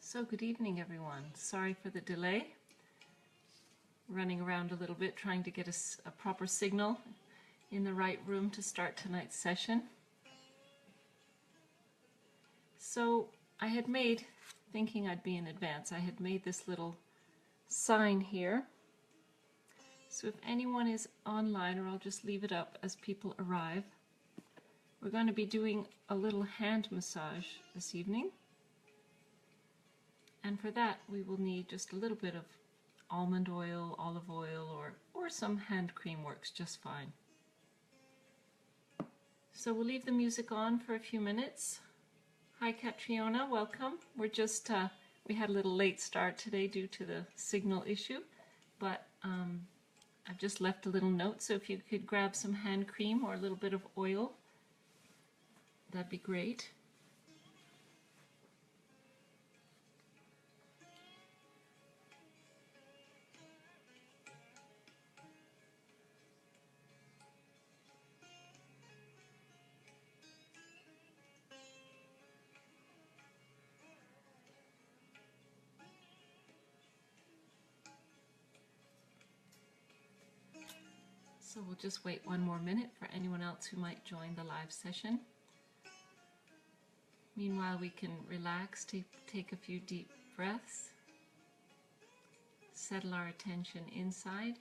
So good evening, everyone. Sorry for the delay. Running around a little bit trying to get a proper signal in the right room to start tonight's session. So I had made, thinking I'd be in advance, I had made this little sign here. So if anyone is online, or I'll just leave it up as people arrive, we're going to be doing a little hand massage this evening. And for that, we will need just a little bit of almond oil, olive oil, or some hand cream works just fine. So we'll leave the music on for a few minutes. Hi, Catriona, welcome. We're just, we had a little late start today due to the signal issue, but I've just left a little note, so if you could grab some hand cream or a little bit of oil, that'd be great. So we'll just wait one more minute for anyone else who might join the live session. Meanwhile, we can relax, take a few deep breaths, settle our attention inside.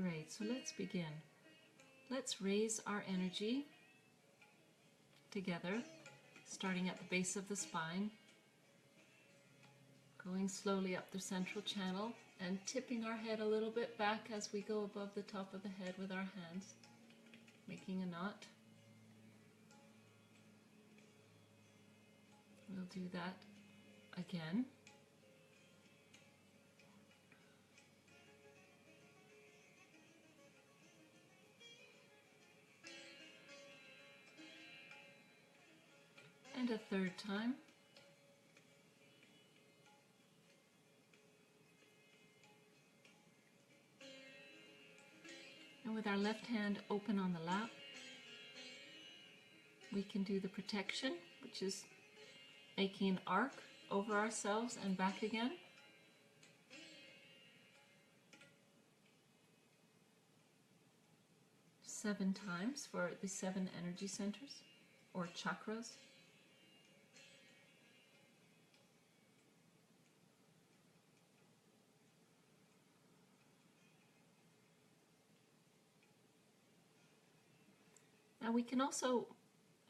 Great, so let's begin. Let's raise our energy together, starting at the base of the spine, going slowly up the central channel and tipping our head a little bit back as we go above the top of the head with our hands, making a knot. We'll do that again. And a third time. And with our left hand open on the lap, we can do the protection, which is making an arc over ourselves and back again. Seven times for the 7 energy centers or chakras. Now we can also,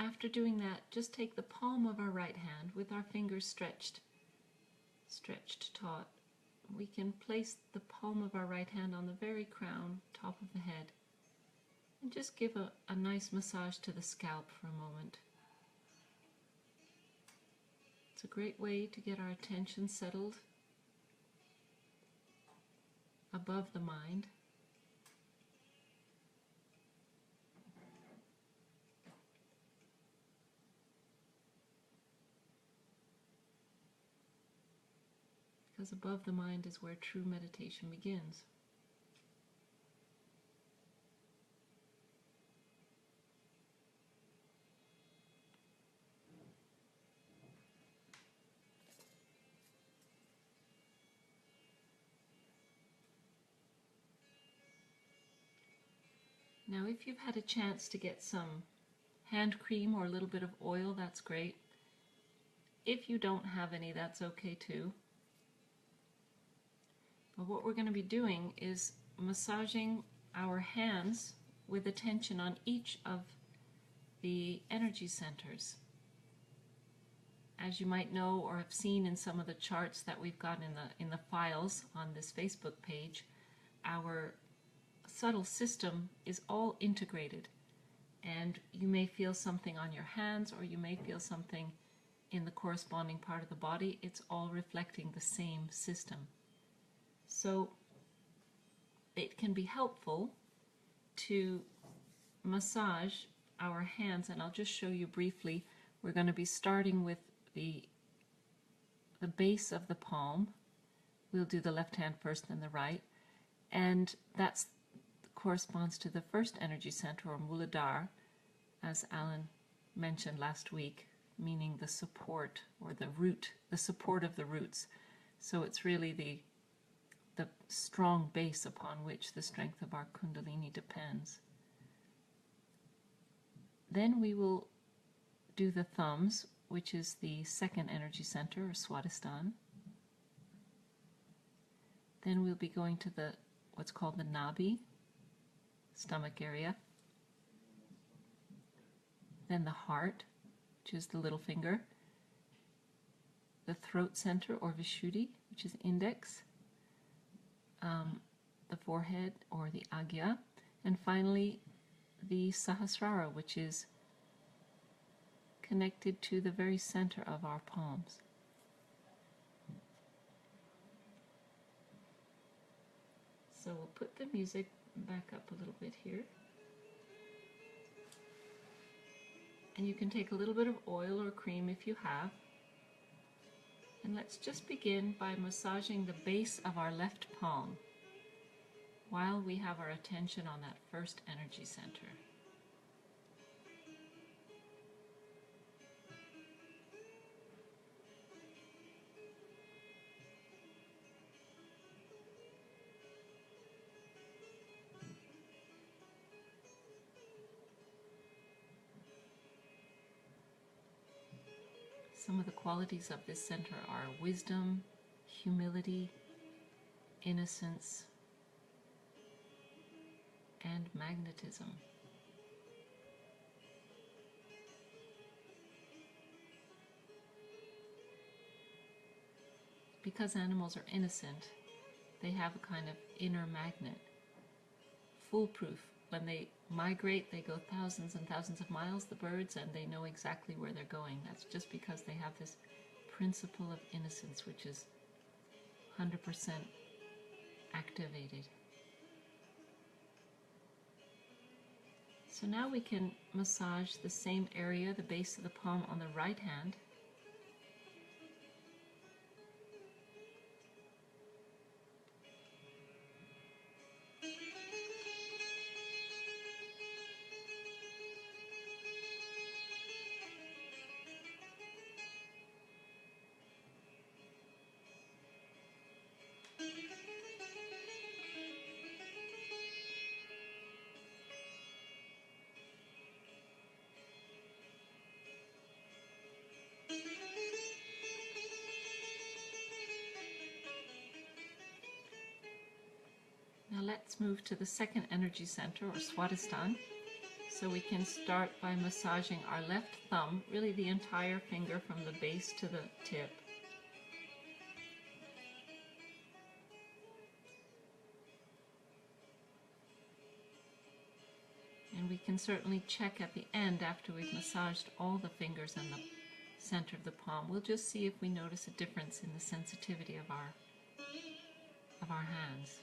after doing that, just take the palm of our right hand with our fingers stretched taut. We can place the palm of our right hand on the very crown, top of the head, and just give a nice massage to the scalp for a moment. It's a great way to get our attention settled above the mind. Because above the mind is where true meditation begins. Now, if you've had a chance to get some hand cream or a little bit of oil, that's great. If you don't have any, that's okay too. But what we're going to be doing is massaging our hands with attention on each of the energy centers. As you might know or have seen in some of the charts that we've got in the files on this Facebook page, our subtle system is all integrated, and you may feel something on your hands or you may feel something in the corresponding part of the body. It's all reflecting the same system. So it can be helpful to massage our hands, and I'll just show you briefly. We're going to be starting with the base of the palm. We'll do the left hand first, then the right, and that corresponds to the first energy center, or Muladhara, as Alan mentioned last week, meaning the support or the root, the support of the roots. So it's really the strong base upon which the strength of our Kundalini depends. Then we will do the thumbs, which is the second energy center, or Swadhisthana. Then we'll be going to what's called the Nabi, stomach area. Then the heart, which is the little finger. The throat center, or Vishuddhi, which is index. The forehead, or the Agya. And finally, the Sahasrara, which is connected to the very center of our palms. So we'll put the music back up a little bit here. And you can take a little bit of oil or cream if you have. And let's just begin by massaging the base of our left palm while we have our attention on that first energy center. Some of the qualities of this center are wisdom, humility, innocence, and magnetism. Because animals are innocent, they have a kind of inner magnet, foolproof. When they migrate, they go thousands and thousands of miles, the birds, and they know exactly where they're going. That's just because they have this principle of innocence, which is 100% activated. So now we can massage the same area, the base of the palm, on the right hand. Now let's move to the second energy center, or Swadhisthana. So we can start by massaging our left thumb, really the entire finger from the base to the tip. And we can certainly check at the end, after we've massaged all the fingers and the center of the palm. We'll just see if we notice a difference in the sensitivity of our hands.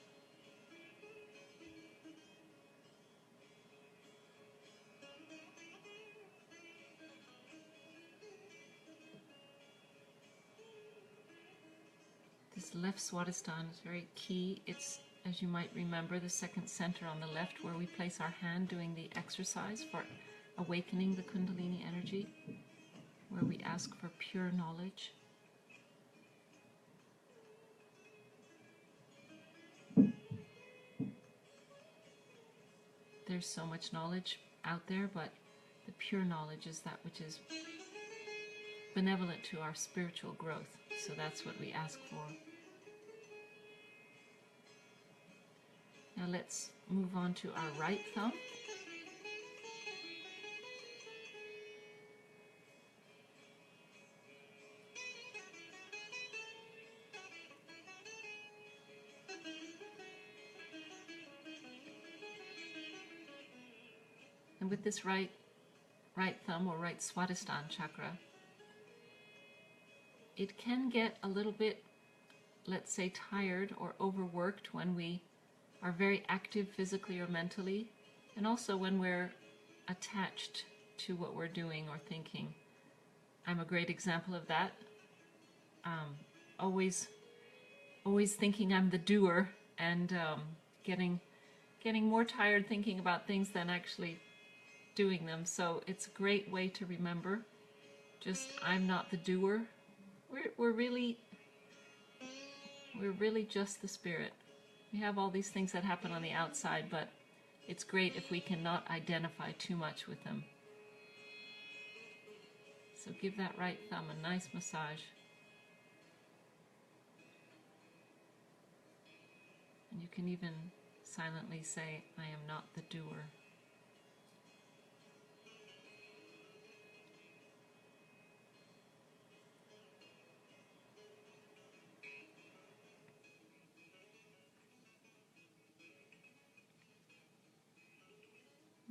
This left Swadhisthana is very key. It's, as you might remember, the second center on the left, where we place our hand doing the exercise for awakening the Kundalini energy, where we ask for pure knowledge. There's so much knowledge out there, but the pure knowledge is that which is benevolent to our spiritual growth. So that's what we ask for. Now let's move on to our right thumb. And with this right thumb or right Swadhisthana chakra, it can get a little bit, let's say, tired or overworked when we are very active physically or mentally, and also when we're attached to what we're doing or thinking. I'm a great example of that. Always thinking I'm the doer, and getting more tired thinking about things than actually doing them. So it's a great way to remember, just I'm not the doer. We're really just the spirit. We have all these things that happen on the outside, but it's great if we cannot identify too much with them. So give that right thumb a nice massage. And you can even silently say, I am not the doer.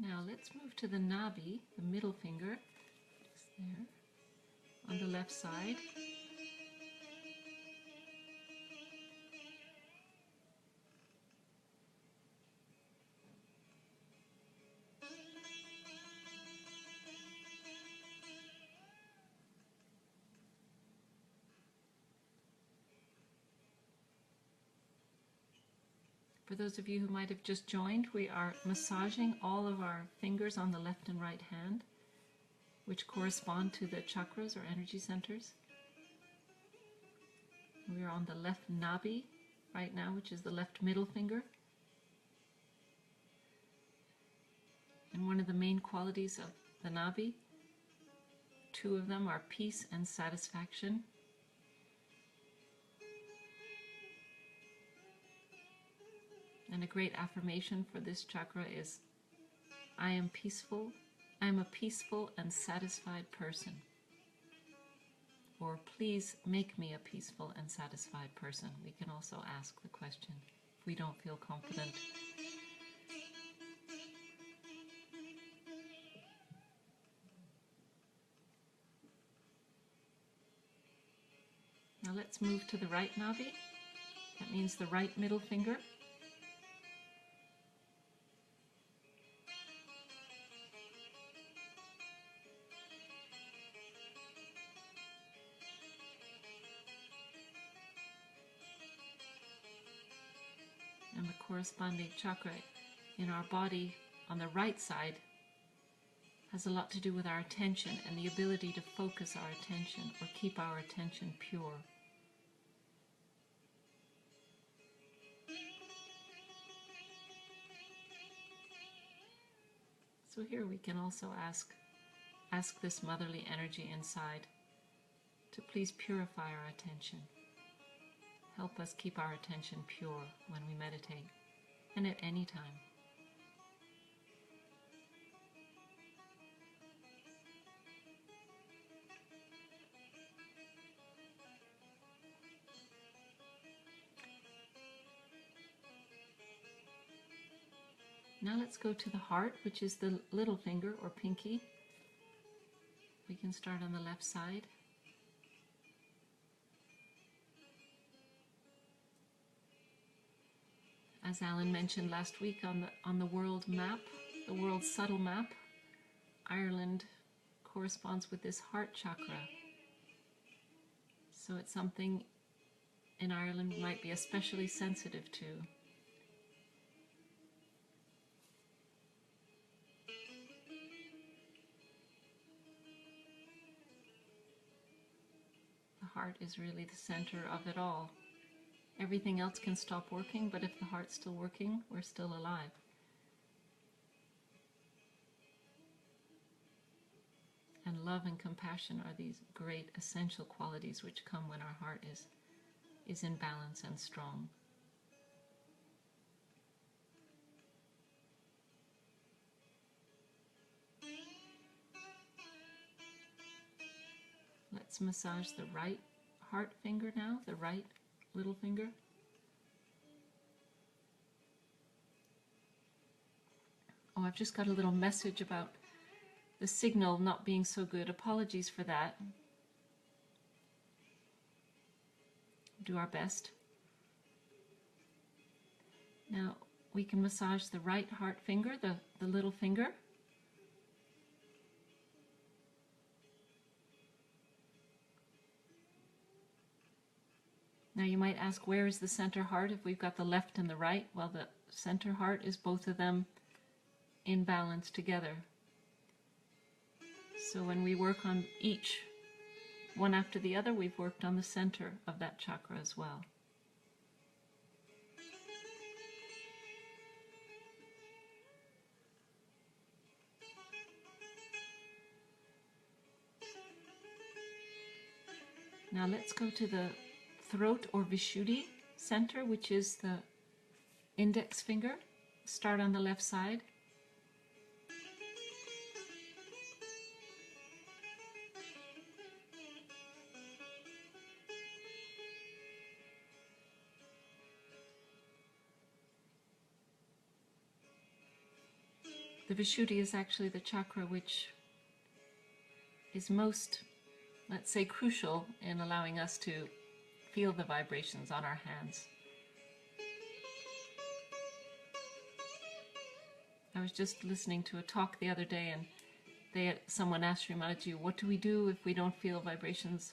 Now let's move to the nabi, the middle finger, just there, on the left side. For those of you who might have just joined, we are massaging all of our fingers on the left and right hand, which correspond to the chakras or energy centers. We are on the left nabi right now, which is the left middle finger. And one of the main qualities of the nabi, two of them are peace and satisfaction. And a great affirmation for this chakra is, I am peaceful. I am a peaceful and satisfied person. Or please make me a peaceful and satisfied person. We can also ask the question if we don't feel confident. Now let's move to the right nabi. That means the right middle finger. And the corresponding chakra in our body on the right side has a lot to do with our attention and the ability to focus our attention or keep our attention pure. So here we can also ask this motherly energy inside to please purify our attention. Help us keep our attention pure when we meditate and at any time. Now let's go to the heart, which is the little finger or pinky. We can start on the left side. As Alan mentioned last week on the world map, the world subtle map, Ireland corresponds with this heart chakra. So it's something in Ireland we might be especially sensitive to. The heart is really the center of it all. Everything else can stop working, but if the heart's still working, we're still alive. And love and compassion are these great essential qualities which come when our heart is in balance and strong. let's massage the right heart finger now, the right little finger. Oh, I've just got a little message about the signal not being so good. Apologies for that. Do our best. Now we can massage the right heart finger, the little finger. Now you might ask, where is the center heart if we've got the left and the right? Well, the center heart is both of them in balance together. So when we work on each, one after the other, we've worked on the center of that chakra as well. Now let's go to the throat or Vishuddhi center, which is the index finger. Start on the left side. The Vishuddhi is actually the chakra which is most, let's say, crucial in allowing us to feel the vibrations on our hands. I was just listening to a talk the other day, and someone asked Srimataji, what do we do if we don't feel vibrations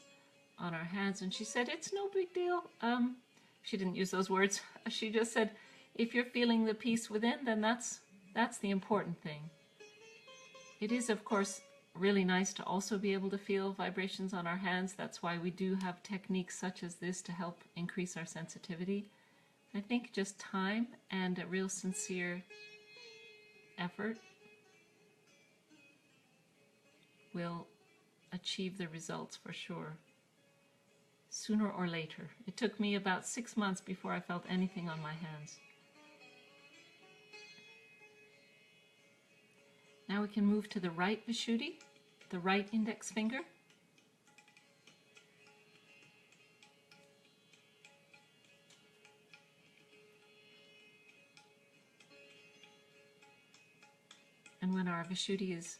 on our hands? And she said, it's no big deal. She didn't use those words. She just said, if you're feeling the peace within, then that's the important thing. It is, of course, really nice to also be able to feel vibrations on our hands. That's why we do have techniques such as this to help increase our sensitivity. I think just time and a real sincere effort will achieve the results for sure, sooner or later. It took me about 6 months before I felt anything on my hands. Now we can move to the right Vishuddhi, the right index finger. And when our Vishuddhi is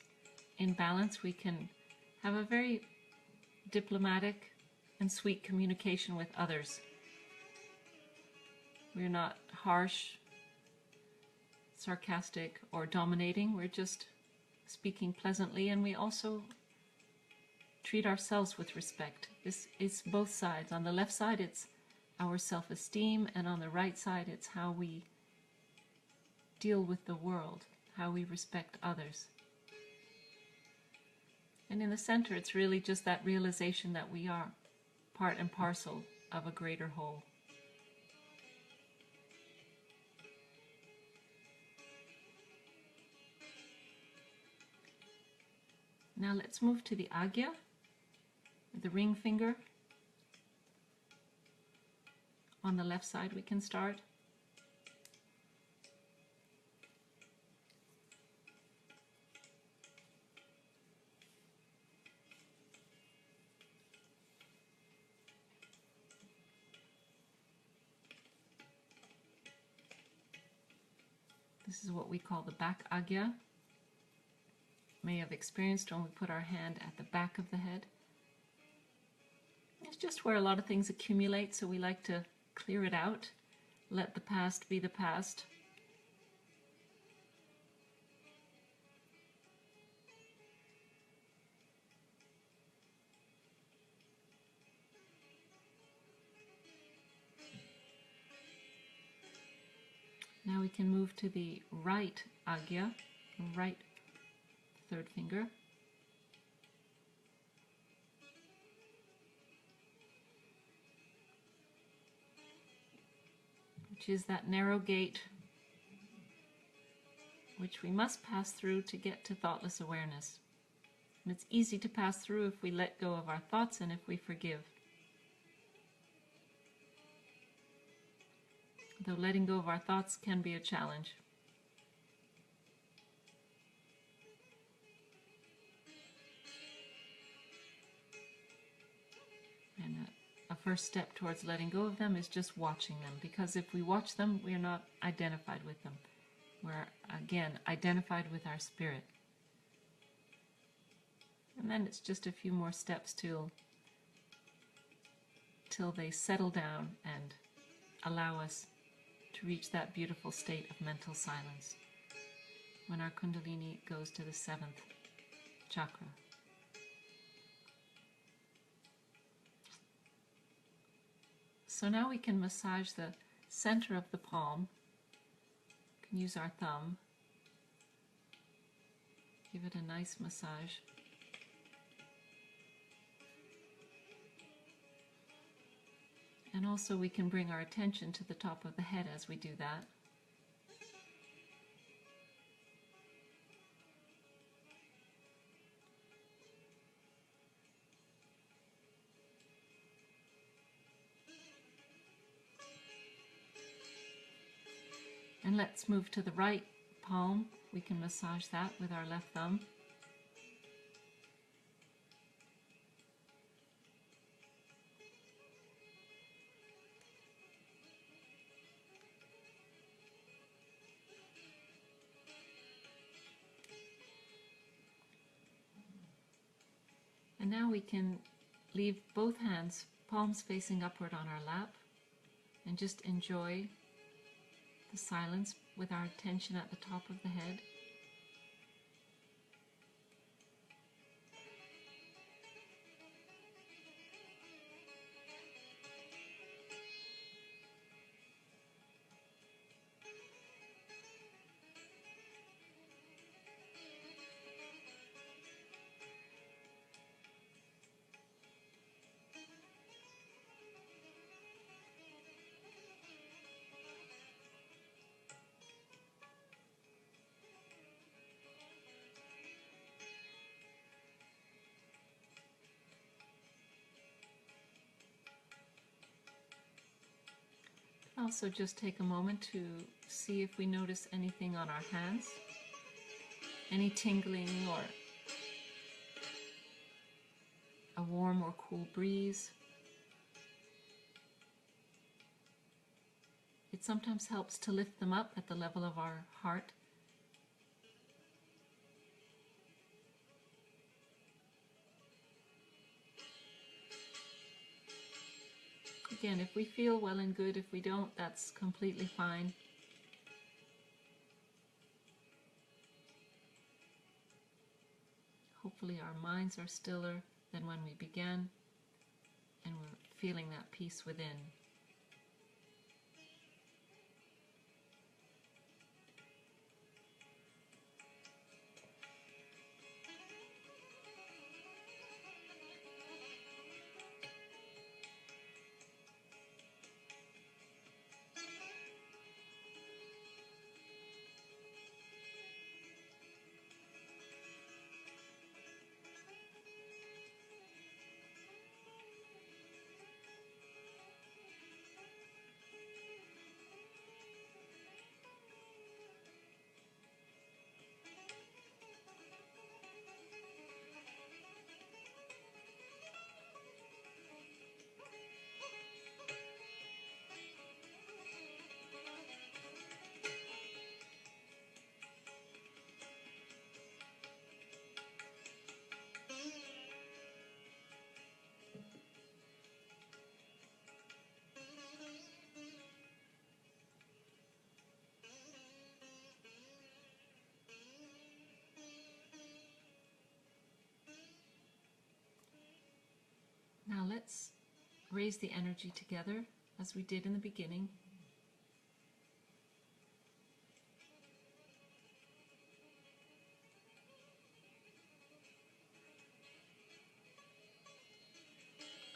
in balance, we can have a very diplomatic and sweet communication with others. We're not harsh, sarcastic, or dominating. We're just speaking pleasantly, and we also treat ourselves with respect. This is both sides. On the left side, it's our self-esteem, and on the right side, it's how we deal with the world, how we respect others. And in the center, it's really just that realization that we are part and parcel of a greater whole. Now let's move to the Agya, the ring finger. On the left side we can start. This is what we call the back Agya. May have experienced when we put our hand at the back of the head. It's just where a lot of things accumulate, so we like to clear it out, let the past be the past. Now we can move to the right Agya, right third finger. Which is that narrow gate which we must pass through to get to thoughtless awareness. And it's easy to pass through if we let go of our thoughts and if we forgive. Though letting go of our thoughts can be a challenge. first step towards letting go of them is just watching them, because if we watch them, we are not identified with them. We're, again, identified with our spirit. And then it's just a few more steps till they settle down and allow us to reach that beautiful state of mental silence when our Kundalini goes to the 7th chakra. So now we can massage the center of the palm. We can use our thumb. Give it a nice massage. And also we can bring our attention to the top of the head as we do that. And let's move to the right palm. We can massage that with our left thumb. And now we can leave both hands, palms facing upward on our lap, and just enjoy the silence with our attention at the top of the head. Also just take a moment to see if we notice anything on our hands, any tingling or a warm or cool breeze. It sometimes helps to lift them up at the level of our heart. Again, if we feel well and good, if we don't, that's completely fine. Hopefully our minds are stiller than when we began, and we're feeling that peace within. Now let's raise the energy together as we did in the beginning.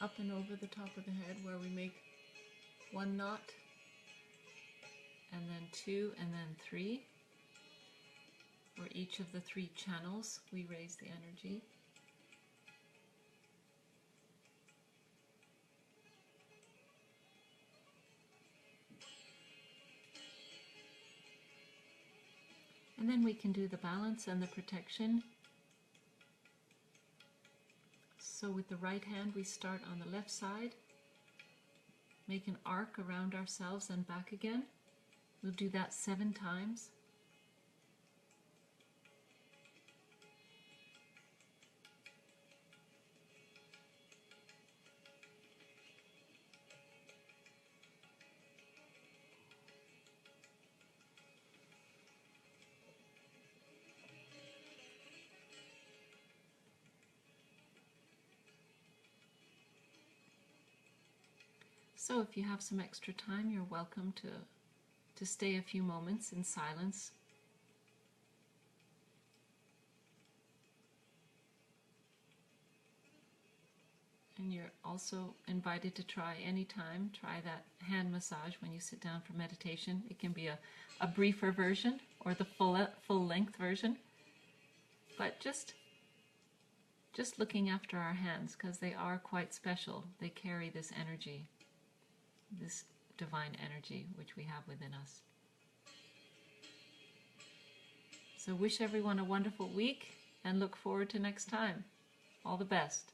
Up and over the top of the head where we make one knot, and then two, and then three. For each of the three channels, we raise the energy. And then we can do the balance and the protection. So with the right hand, we start on the left side make an arc around ourselves and back again. We'll do that 7 times. So if you have some extra time, you're welcome to stay a few moments in silence. And you're also invited to try anytime, try that hand massage when you sit down for meditation. It can be a briefer version or the full length version. But just looking after our hands, because they are quite special. They carry this energy, this divine energy which we have within us. So wish everyone a wonderful week and look forward to next time. All the best.